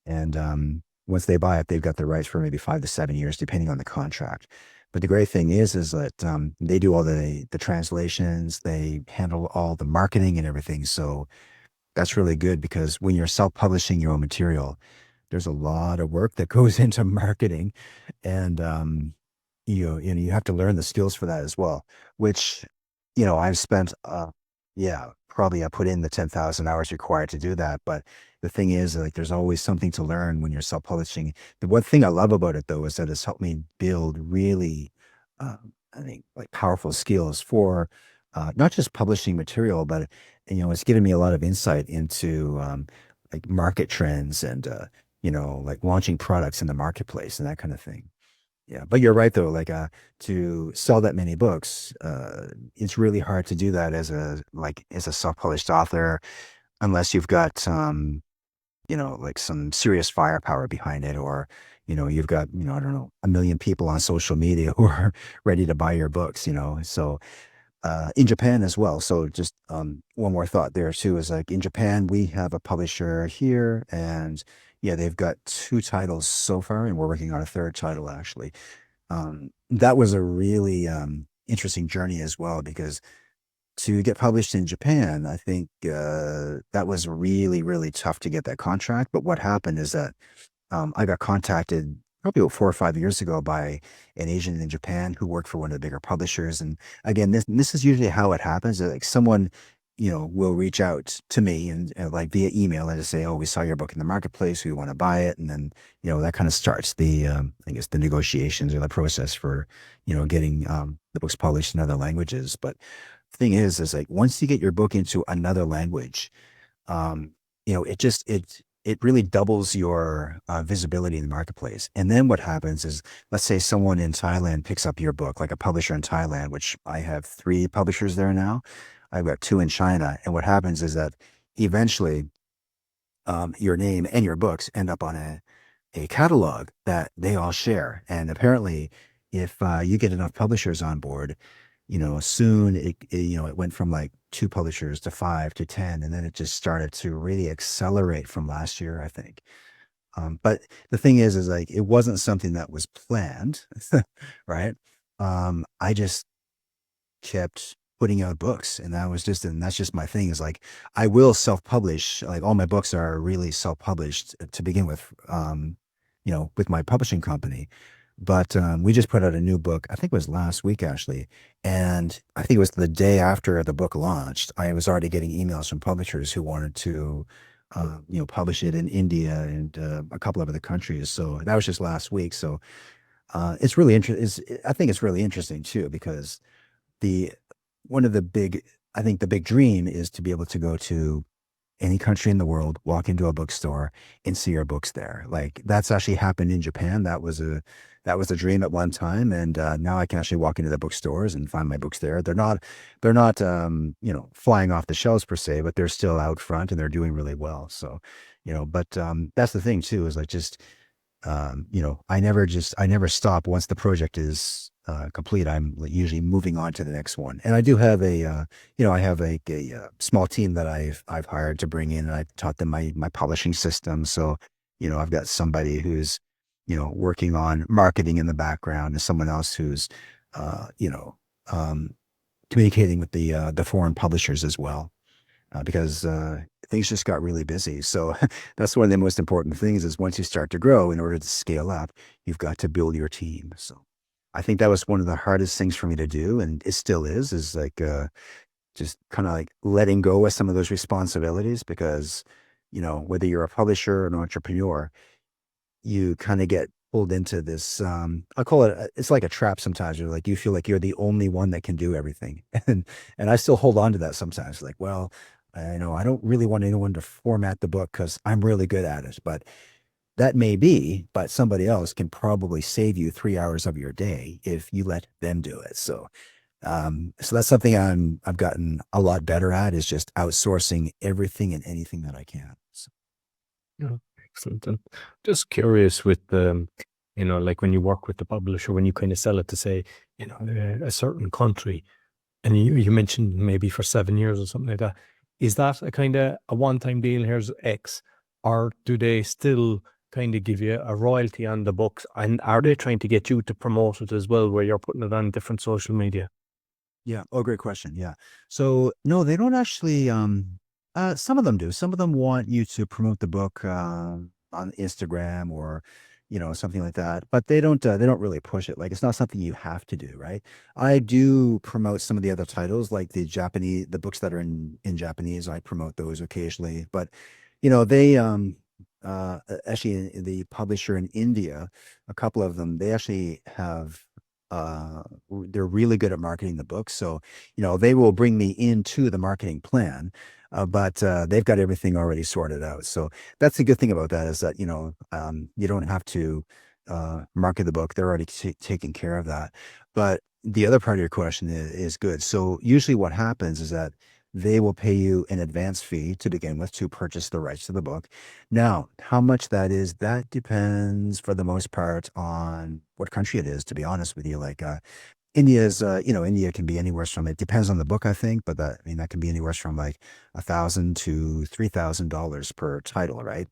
Speaker 2: And once they buy it, they've got the rights for maybe 5 to 7 years, depending on the contract. But the great thing is that they do all the translations, they handle all the marketing and everything. So that's really good because when you're self-publishing your own material, there's a lot of work that goes into marketing, and you have to learn the skills for that as well, which, I've spent, yeah, probably I put in the 10,000 hours required to do that. But the thing is, like, there's always something to learn when you're self-publishing. The one thing I love about it though, is that it's helped me build really, I think, like, powerful skills for, not just publishing material, but, it's given me a lot of insight into, like, market trends and, like, launching products in the marketplace and that kind of thing. Yeah, but you're right though, like, to sell that many books, it's really hard to do that as a self-published author unless you've got, like, some serious firepower behind it, or, you've got, I don't know, a million people on social media who are ready to buy your books. So, in Japan as well. So just, one more thought there too is, like, in Japan, we have a publisher here, and yeah, they've got two titles so far, and we're working on a third title actually. That was a really, interesting journey as well, because to get published in Japan, I think, that was really, really tough to get that contract. But what happened is that, I got contacted probably about 4 or 5 years ago by an agent in Japan who worked for one of the bigger publishers. And again, this is usually how it happens. Like, someone, will reach out to me and like via email and just say, "Oh, we saw your book in the marketplace. We want to buy it." And then, that kind of starts the, I guess, the negotiations or the process for, getting, the books published in other languages. But the thing is like, once you get your book into another language, um, it really doubles your, visibility in the marketplace. And then what happens is, let's say someone in Thailand picks up your book, like a publisher in Thailand, which I have three publishers there now. I've got two in China. And what happens is that eventually, your name and your books end up on a catalog that they all share. And apparently, if, you get enough publishers on board, soon it went from like two publishers to five to 10. And then it just started to really accelerate from last year, I think. But the thing is like, it wasn't something that was planned, right? I just kept putting out books, and that's just my thing, is like, I will self-publish, like, all my books are really self-published, to begin with, with my publishing company. But, we just put out a new book, I think it was last week actually. And I think it was the day after the book launched, I was already getting emails from publishers who wanted to, publish it in India and, a couple of other countries. So that was just last week. So, it's really interesting. I think it's really interesting too, because the one of the big I think the big dream is to be able to go to any country in the world, walk into a bookstore and see your books there. Like, that's actually happened in Japan. That was a dream at one time, and, now I can actually walk into the bookstores and find my books there. They're not flying off the shelves per se, but they're still out front and they're doing really well. So, but, that's the thing too, is like, just, I never stop once the project is, complete. I'm usually moving on to the next one. And I do have I have a small team that I've hired to bring in, and I taught them my publishing system. So, I've got somebody who's, working on marketing in the background, and someone else who's, uh, you know, um, communicating with the foreign publishers as well, because, things just got really busy. So that's one of the most important things, is once you start to grow, in order to scale up, you've got to build your team. So I think that was one of the hardest things for me to do, and it still is like, just kind of like letting go of some of those responsibilities, because, whether you're a publisher or an entrepreneur, you kind of get pulled into this, I call it, it's like a trap sometimes. You're like, you feel like you're the only one that can do everything. And I still hold on to that sometimes. Like, well, I don't really want anyone to format the book because I'm really good at it. But that may be, but somebody else can probably save you 3 hours of your day if you let them do it. So that's something I've gotten a lot better at, is just outsourcing everything and anything that I can. So,
Speaker 1: Yeah, excellent. And just curious with like when you work with the publisher, when you kind of sell it to, say, a certain country, and you mentioned maybe for 7 years or something like that, is that a kind of a one-time deal? Here's X, or do they still kind of give you a royalty on the books, and are they trying to get you to promote it as well, where you're putting it on different social media?
Speaker 2: yeah. Oh, great question. Yeah. So no, they don't actually. Some of them do. Some of them want you to promote the book, on Instagram, or, something like that. But they don't really push it. Like it's not something you have to do, right? I do promote some of the other titles, like the books that are in Japanese. I promote those occasionally, but they actually the publisher in India, a couple of them, they actually have they're really good at marketing the books. So, they will bring me into the marketing plan, but they've got everything already sorted out. So that's the good thing about that is that, you don't have to market the book. They're already taking care of that. But the other part of your question is good. So usually what happens is that they will pay you an advance fee to begin with to purchase the rights to the book. Now, how much that is, that depends for the most part on what country it is, to be honest with you. Like India can be anywhere from, it depends on the book, I think, but that can be anywhere from like $1,000 to $3,000 per title, right?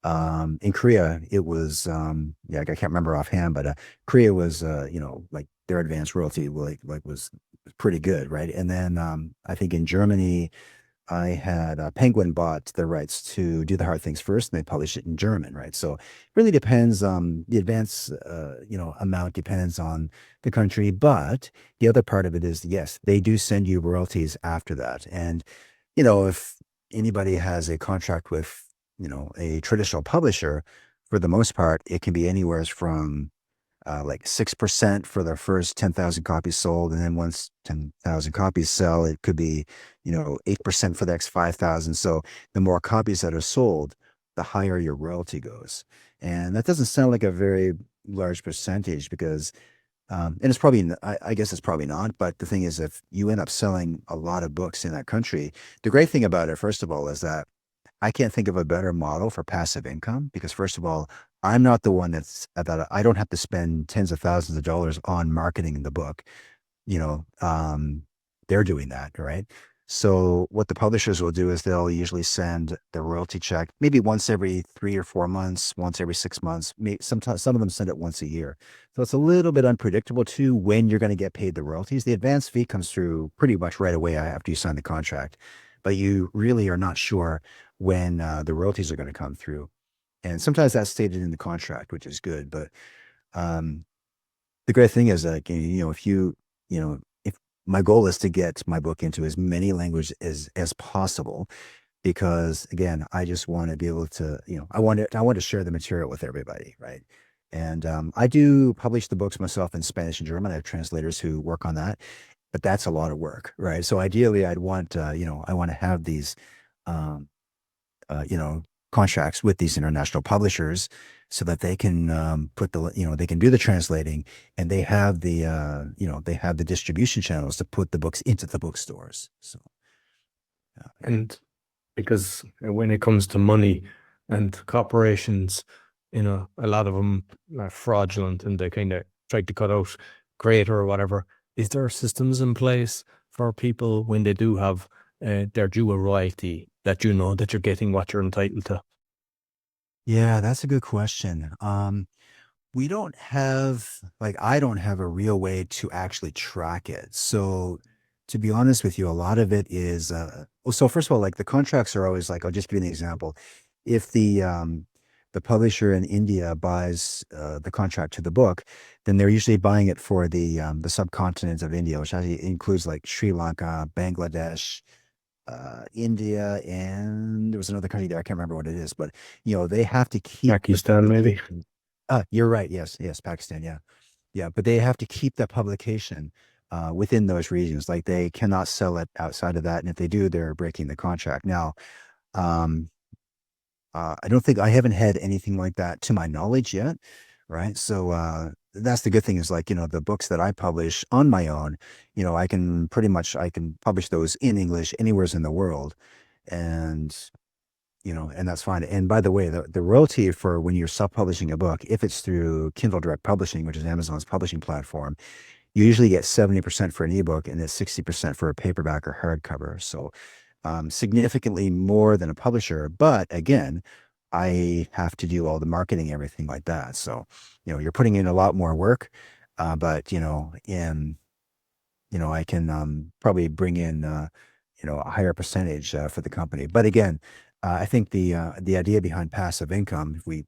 Speaker 2: In Korea, it was, yeah, I can't remember offhand, but Korea was, like their advance royalty was pretty good, right? And then I think in Germany, I had Penguin bought the rights to Do the Hard Things First, and they published it in German, right? So it really depends. The advance, amount depends on the country, but the other part of it is, yes, they do send you royalties after that. And if anybody has a contract with, a traditional publisher, for the most part, it can be anywhere from like 6% for the first 10,000 copies sold. And then once 10,000 copies sell, it could be, 8% for the next 5,000. So the more copies that are sold, the higher your royalty goes. And that doesn't sound like a very large percentage because, and it's probably, I guess it's probably not. But the thing is, if you end up selling a lot of books in that country, the great thing about it, first of all, is that I can't think of a better model for passive income because first of all, I'm not the one that I don't have to spend tens of thousands of dollars on marketing the book. You know, they're doing that, right? So what the publishers will do is they'll usually send the royalty check maybe once every 3 or 4 months, once every 6 months. Maybe sometimes some of them send it once a year. So it's a little bit unpredictable too when you're going to get paid the royalties. The advance fee comes through pretty much right away after you sign the contract, but you really are not sure when the royalties are going to come through. And sometimes that's stated in the contract, which is good. But um, the great thing is that, if my goal is to get my book into as many languages as possible, because again, I just want to be able to, I want to share the material with everybody, right? And I do publish the books myself in Spanish and German. I have translators who work on that, but that's a lot of work, right? So ideally, I'd want, I want to have these, um, uh, you know, contracts with these international publishers so that they can they can do the translating and they have the distribution channels to put the books into the bookstores. So, yeah.
Speaker 1: And because when it comes to money and corporations, a lot of them are fraudulent and they kind of try to cut out creator or whatever. Is there systems in place for people when they do have their due a royalty that you know that you're getting what you're entitled to?
Speaker 2: Yeah, that's a good question. We don't have, like, I don't have a real way to actually track it. So, to be honest with you, a lot of it is, well, so first of all, like the contracts are always like, I'll just give you an example. If the publisher in India buys the contract to the book, then they're usually buying it for the subcontinent of India, which actually includes like Sri Lanka, Bangladesh, India, and there was another country there. I can't remember what it is, but they have to keep the
Speaker 1: Pakistan, maybe.
Speaker 2: publication. You're right. Yes, yes, Pakistan. Yeah, yeah, but they have to keep that publication within those regions. Like they cannot sell it outside of that, and if they do, they're breaking the contract. Now, um, I don't think I haven't had anything like that to my knowledge yet, right? So that's the good thing is like the books that I publish on my own, I can publish those in English anywhere in the world, and and that's fine. And by the way, the royalty for when you're self-publishing a book, if it's through Kindle Direct Publishing, which is Amazon's publishing platform, you usually get 70% for an ebook and then 60% for a paperback or hardcover. So significantly more than a publisher. But again, I have to do all the marketing, everything like that. So, you're putting in a lot more work, but I can probably bring in a higher percentage for the company. But again, I think the idea behind passive income, if we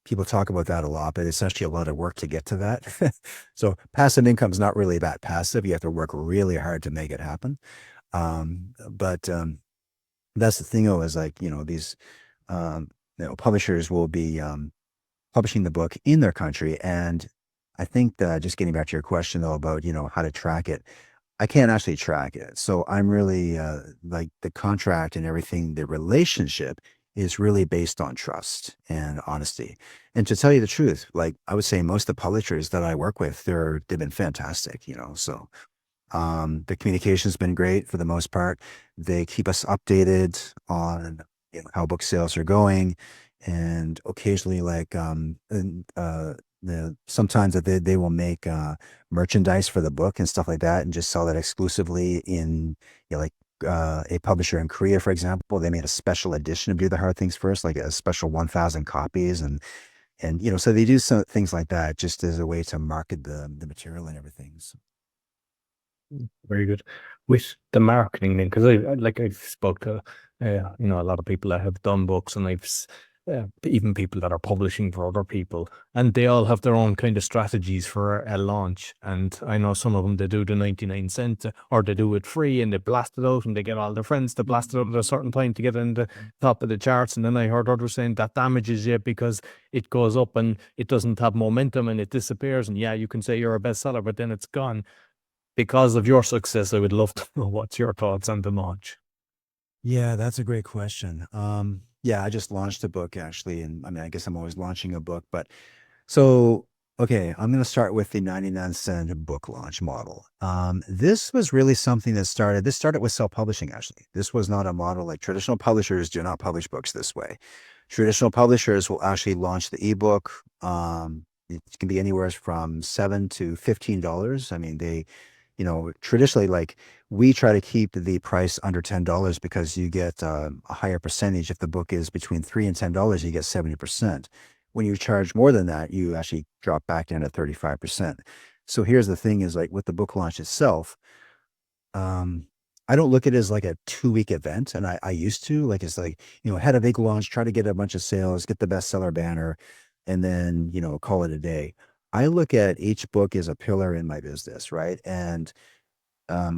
Speaker 2: people talk about that a lot, but it's actually a lot of work to get to that. So passive income is not really that passive. You have to work really hard to make it happen. But that's the thing, though, is like, these, um, publishers will be publishing the book in their country. And I think that, just getting back to your question, though, about, how to track it, I can't actually track it. So I'm really, like, the contract and everything, the relationship is really based on trust and honesty. And to tell you the truth, like, I would say most of the publishers that I work with, they've been fantastic, so the communication's been great for the most part. They keep us updated on, how book sales are going, and occasionally, like, sometimes that they will make merchandise for the book and stuff like that, and just sell that exclusively in, like, a publisher in Korea, for example. They made a special edition of Do the Hard Things First, like a special 1,000 copies, and so they do some things like that just as a way to market the material and everything. So.
Speaker 1: Very good. With the marketing then, because I've spoke to a lot of people that have done books, and even people that are publishing for other people, and they all have their own kind of strategies for a launch. And I know some of them, they do the 99 cent, or they do it free, and they blast it out, and they get all their friends to blast it out at a certain time to get in the top of the charts. And then I heard others saying that damages you because it goes up and it doesn't have momentum and it disappears. And yeah, you can say you're a bestseller, but then it's gone. Because of your success, I would love to know what's your thoughts on the launch.
Speaker 2: Yeah, that's a great question. Yeah, I just launched a book, actually, and I mean, I guess I'm always launching a book, but so, okay, I'm going to start with the 99-cent book launch model. This was really something this started with self-publishing, actually. This was not a model like traditional publishers do not publish books this way. Traditional publishers will actually launch the ebook. It can be anywhere from $7 to $15. I mean, traditionally, like, we try to keep the price under $10 because you get a higher percentage. If the book is between $3 and $10, you get 70%. When you charge more than that, you actually drop back down to 35%. So here's the thing, is like, with the book launch itself, um, I don't look at it as like a 2-week event. And I used to, like, it's like, had a big launch, try to get a bunch of sales, get the bestseller banner, and then, call it a day. I look at each book as a pillar in my business, right? And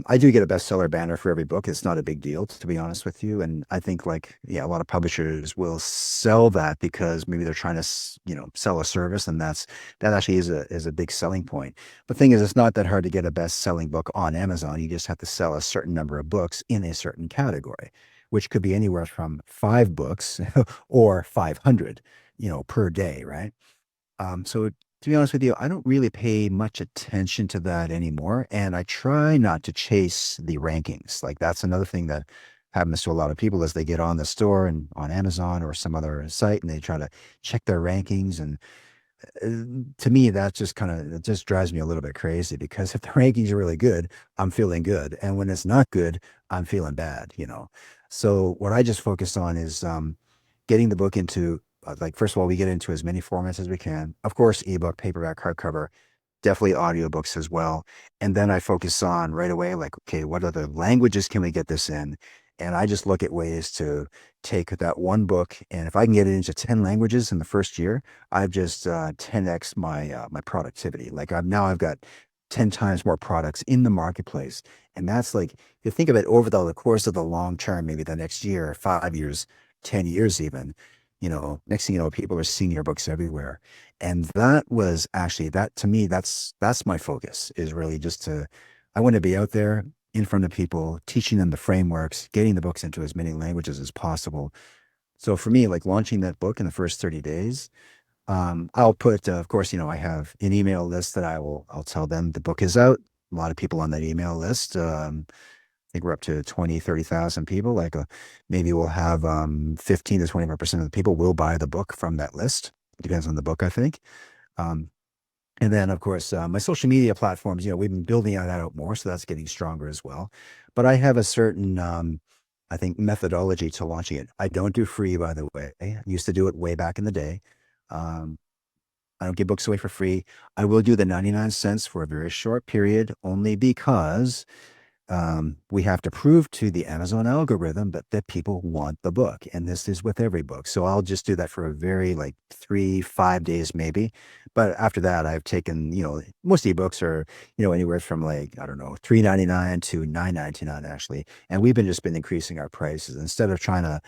Speaker 2: I do get a bestseller banner for every book. It's not a big deal, to be honest with you. And I think, like, yeah, a lot of publishers will sell that because maybe they're trying to, sell a service, and that actually is a big selling point. The thing is, it's not that hard to get a best-selling book on Amazon. You just have to sell a certain number of books in a certain category, which could be anywhere from 5 books or 500, per day, right? So, to be honest with you, I don't really pay much attention to that anymore. And I try not to chase the rankings. Like, that's another thing that happens to a lot of people, is they get on the store and on Amazon or some other site, and they try to check their rankings. And to me, that just it just drives me a little bit crazy, because if the rankings are really good, I'm feeling good. And when it's not good, I'm feeling bad. So what I just focus on is getting the book into, like, first of all, we get into as many formats as we can. Of course, ebook, paperback, hardcover, definitely audiobooks as well. And then I focus on right away, like, okay, what other languages can we get this in? And I just look at ways to take that one book, and if I can get it into 10 languages in the first year, I've just 10x my productivity. Like, I've got 10 times more products in the marketplace. And that's, like, if you think of it over the course of the long term, maybe the next year, 5 years, 10 years even, next thing you know, people are seeing your books everywhere. And that was actually, that to me, that's my focus, is really just I want to be out there in front of people, teaching them the frameworks, getting the books into as many languages as possible. So for me, like, launching that book in the first 30 days, I'll put, of course, I have an email list that I'll tell them the book is out. A lot of people on that email list. I think we're up to 20, 30,000 people. Like, maybe we'll have 15 to 25% of the people will buy the book from that list. It depends on the book, I think. Um, and then, of course, my social media platforms, we've been building that out more, so that's getting stronger as well. But I have a certain, I think, methodology to launching it. I don't do free, by the way. I used to do it way back in the day. Um, I don't give books away for free. I will do the 99 cents for a very short period, only because we have to prove to the Amazon algorithm that people want the book. And this is with every book. So I'll just do that for a very like 3, 5 days maybe. But after that, I've taken, most ebooks are, anywhere from like, I don't know, $3.99 to $9.99 actually. And we've just been increasing our prices instead of trying to,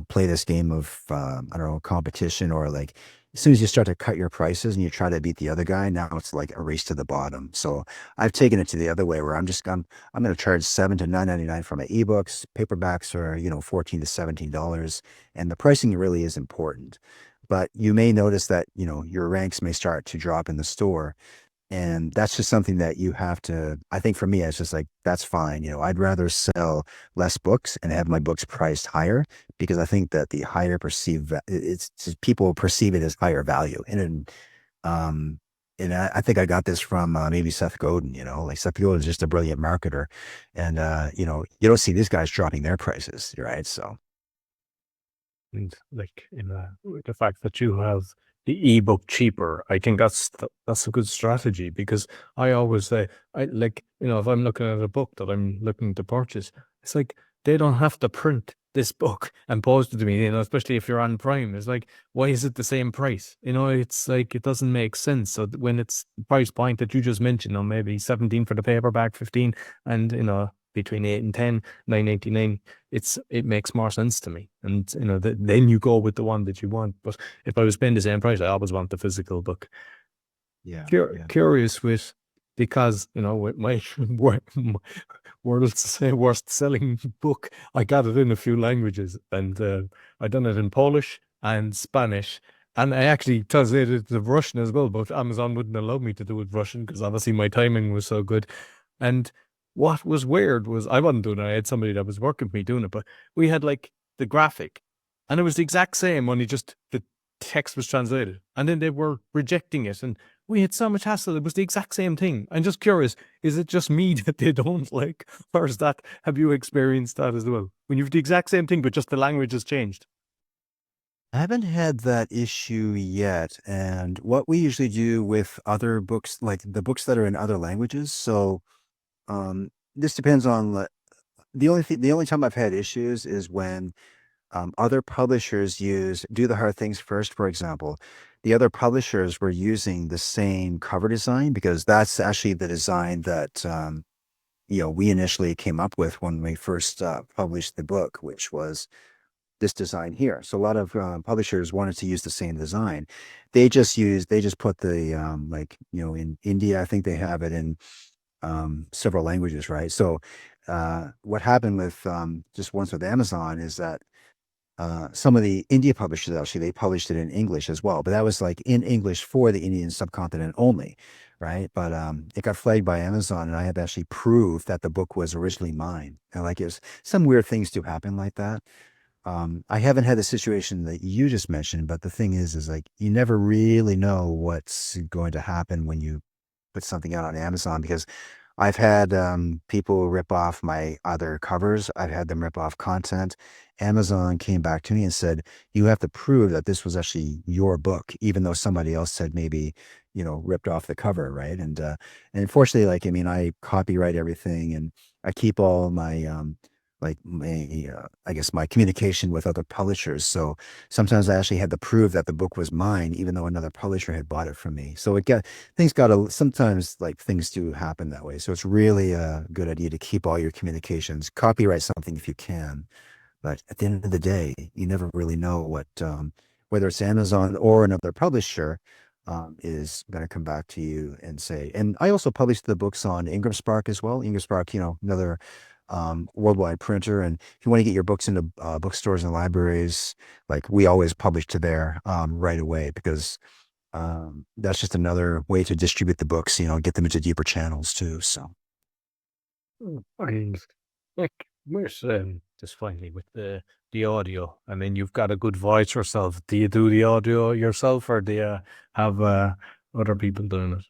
Speaker 2: play this game of, I don't know, competition or like, as soon as you start to cut your prices and you try to beat the other guy, now it's like a race to the bottom. So I've taken it to the other way where I'm going to charge $7 to $9.99 for my ebooks. Paperbacks are, $14 to $17, and the pricing really is important. But you may notice that, your ranks may start to drop in the store. And that's just something that you have to, I think for me, it's just like, that's fine. I'd rather sell less books and have my books priced higher because I think that the higher it's people perceive it as higher value. Um, and I think I got this from maybe Seth Godin, like Seth Godin is just a brilliant marketer. And, you don't see these guys dropping their prices, right? So,
Speaker 1: And like the fact that you have the ebook cheaper, I think that's a good strategy because I always say I like if I'm looking at a book that I'm looking to purchase, it's like they don't have to print this book and post it to me, especially if you're on Prime. It's like, why is it the same price? It's like it doesn't make sense. So when it's the price point that you just mentioned, maybe 17 for the paperback, 15, and between 8 and 10, 9.99, it makes more sense to me. And then you go with the one that you want. But if I was paying the same price, I always want the physical book.
Speaker 2: yeah.
Speaker 1: Curious because with my world's worst selling book, I got it in a few languages, and I done it in Polish and Spanish, and I actually translated it to Russian as well. But Amazon wouldn't allow me to do it Russian because obviously my timing was so good. And what was weird was I wasn't doing it. I had somebody that was working with me doing it, but we had like the graphic, and it was the exact same, only just the text was translated, and then they were rejecting it, and we had so much hassle. It was the exact same thing. I'm just curious, is it just me that they don't like, or is that, have you experienced that as well? When you've the exact same thing, but just the language has changed?
Speaker 2: I haven't had that issue yet. And what we usually do with other books, like the books that are in other languages. So, this depends on the only time I've had issues is when other publishers do the hard things first. For example, the other publishers were using the same cover design because that's actually the design that we initially came up with when we first published the book, which was this design here. So a lot of publishers wanted to use the same design. They just put the like in India, I think they have it in several languages, right? So what happened with just once with Amazon is that some of the India publishers actually they published it in English as well, but that was like in English for the Indian subcontinent only, right? But it got flagged by Amazon, and I had to actually prove that the book was originally mine. And like it was some weird things do happen like that. I haven't had the situation that you just mentioned, but the thing is like you never really know what's going to happen when you put something out on Amazon because I've had people rip off my other covers. I've had them rip off content. Amazon came back to me and said, you have to prove that this was actually your book, even though somebody else said maybe, ripped off the cover, right? And unfortunately, like, I mean, I copyright everything and I keep all my, like my, I guess my communication with other publishers. So sometimes I actually had to prove that the book was mine, even though another publisher had bought it from me. So sometimes like things do happen that way. So it's really a good idea to keep all your communications, copyright something if you can. But at the end of the day, you never really know whether it's Amazon or another publisher, is going to come back to you and say, and I also published the books on Ingram Spark as well. Ingram Spark, another worldwide printer. And if you want to get your books into bookstores and libraries, like we always publish to there right away because that's just another way to distribute the books, get them into deeper channels too. So.
Speaker 1: And like with just finally with the audio, I mean, you've got a good voice yourself. Do you do the audio yourself, or do you have other people doing it?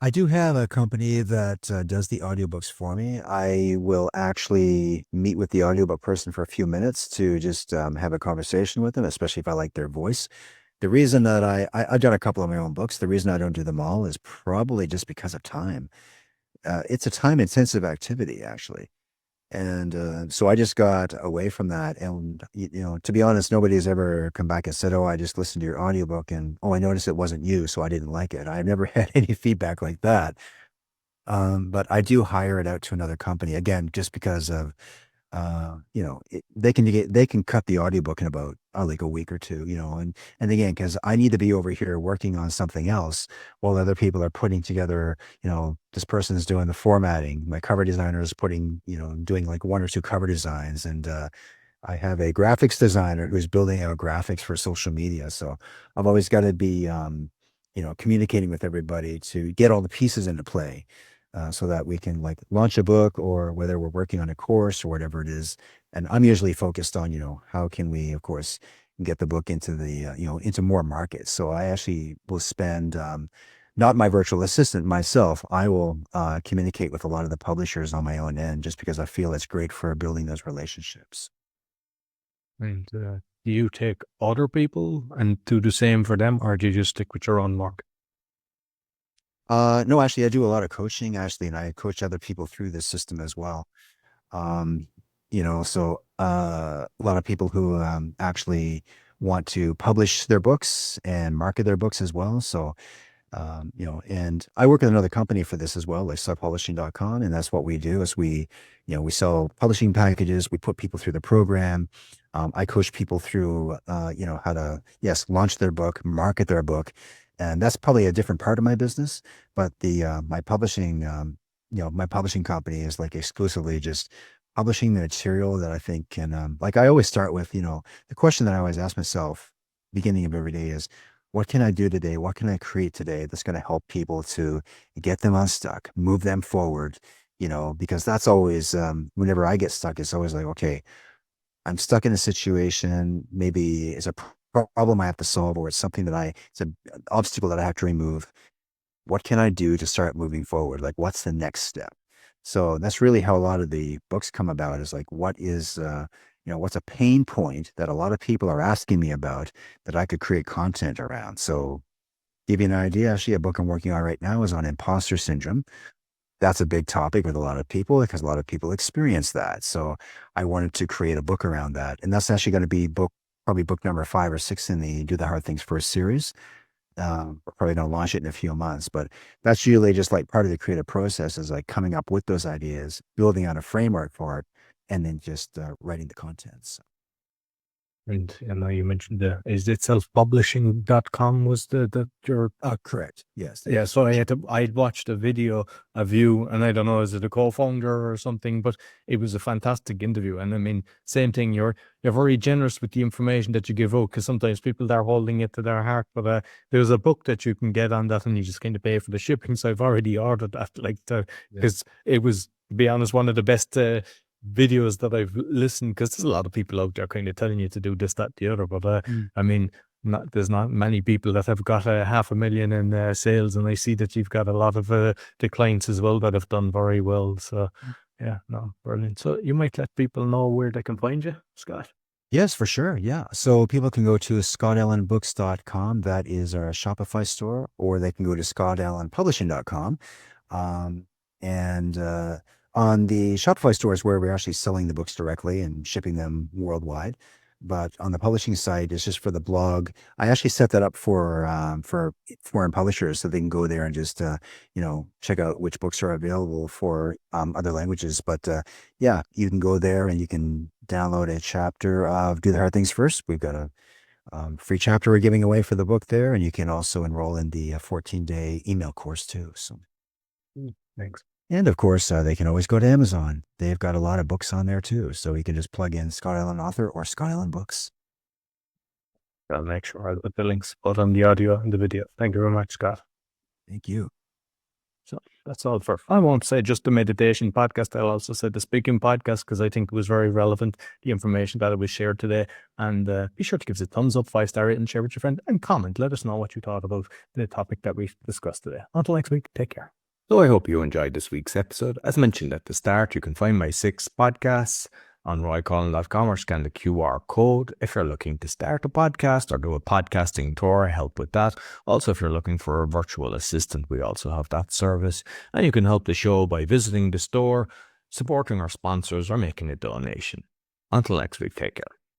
Speaker 2: I do have a company that does the audiobooks for me. I will actually meet with the audiobook person for a few minutes to just have a conversation with them, especially if I like their voice. The reason that I've done a couple of my own books, the reason I don't do them all is probably just because of time. it's a time intensive activity actually. And so I just got away from that. And, to be honest, nobody's ever come back and said, oh, I just listened to your audiobook and, oh, I noticed it wasn't you, so I didn't like it. I've never had any feedback like that. But I do hire it out to another company again, just because of, they can cut the audiobook in about like a week or two, and again, because I need to be over here working on something else while other people are putting together, this person is doing the formatting. My cover designer is doing like one or two cover designs. And, I have a graphics designer who's building out graphics for social media. So I've always got to be, communicating with everybody to get all the pieces into play, so that we can like launch a book or whether we're working on a course or whatever it is. And I'm usually focused on, how can we, of course, get the book into into more markets. So I actually will spend, not my virtual assistant myself. I will communicate with a lot of the publishers on my own end just because I feel it's great for building those relationships.
Speaker 1: And do you take other people and do the same for them, or do you just stick with your own mark?
Speaker 2: No, actually, I do a lot of coaching, actually, and I coach other people through this system as well. So a lot of people who actually want to publish their books and market their books as well. So and I work with another company for this as well, like subpublishing.com. And that's what we do is we sell publishing packages. We put people through the program. I coach people through, how to, yes, launch their book, market their book. And that's probably a different part of my business. But my publishing company is like exclusively just publishing the material that I think can, like I always start with, the question that I always ask myself beginning of every day is, what can I do today? What can I create today that's going to help people to get them unstuck, move them forward? Because that's always, whenever I get stuck, it's always like, okay, I'm stuck in a situation. Maybe it's a problem I have to solve, or it's something it's an obstacle that I have to remove. What can I do to start moving forward? Like, what's the next step? So that's really how a lot of the books come about is like, what's a pain point that a lot of people are asking me about that I could create content around. So give you an idea, actually, a book I'm working on right now is on imposter syndrome. That's a big topic with a lot of people because a lot of people experience that. So I wanted to create a book around that. And that's actually going to be probably book number 5 or 6 in the Do the Hard Things First series. We're probably going to launch it in a few months, but that's usually just like part of the creative process is like coming up with those ideas, building out a framework for it, and then just writing the contents.
Speaker 1: And I know you mentioned is it self-publishing.com was your
Speaker 2: Correct. Yes.
Speaker 1: yeah, so I'd watched a video of you, and I don't know, is it a co-founder or something, but it was a fantastic interview. And I mean, same thing, you're very generous with the information that you give out, because sometimes people are holding it to their heart. But there's a book that you can get on that, and you just kind of pay for the shipping. So I've already ordered that, because it was, to be honest, one of the best videos that I've listened, because there's a lot of people out there kind of telling you to do this, that, the other. But I mean, there's not many people that have got 500,000 in sales, and I see that you've got a lot of the clients as well that have done very well. So yeah, no, brilliant. So you might let people know where they can find you, Scott.
Speaker 2: Yes, for sure. Yeah. So people can go to scottallanbooks.com. That is our Shopify store, or they can go to scottallanpublishing.com. And on the Shopify store is where we're actually selling the books directly and shipping them worldwide. But on the publishing site, it's just for the blog. I actually set that up for foreign publishers, so they can go there and just check out which books are available for other languages. But yeah, you can go there and you can download a chapter of Do the Hard Things First. We've got a free chapter we're giving away for the book there, and you can also enroll in the 14-day email course too. So
Speaker 1: Thanks.
Speaker 2: and of course, they can always go to Amazon. They've got a lot of books on there too. So you can just plug in Scott Allan Author or Scott Allan Books.
Speaker 1: I'll make sure I'll put the links both on the audio and the video. Thank you very much, Scott.
Speaker 2: Thank you.
Speaker 1: So that's all I won't say just the meditation podcast. I'll also say the speaking podcast, because I think it was very relevant, the information that was shared today. And be sure to give us a thumbs up, 5-star rating, share with your friend, and comment. Let us know what you thought about the topic that we discussed today. Until next week, take care. So I hope you enjoyed this week's episode. As mentioned at the start, you can find my 6 podcasts on roycollin.com or scan the QR code if you're looking to start a podcast or do a podcasting tour, help with that. Also, if you're looking for a virtual assistant, we also have that service. And you can help the show by visiting the store, supporting our sponsors, or making a donation. Until next week, take care.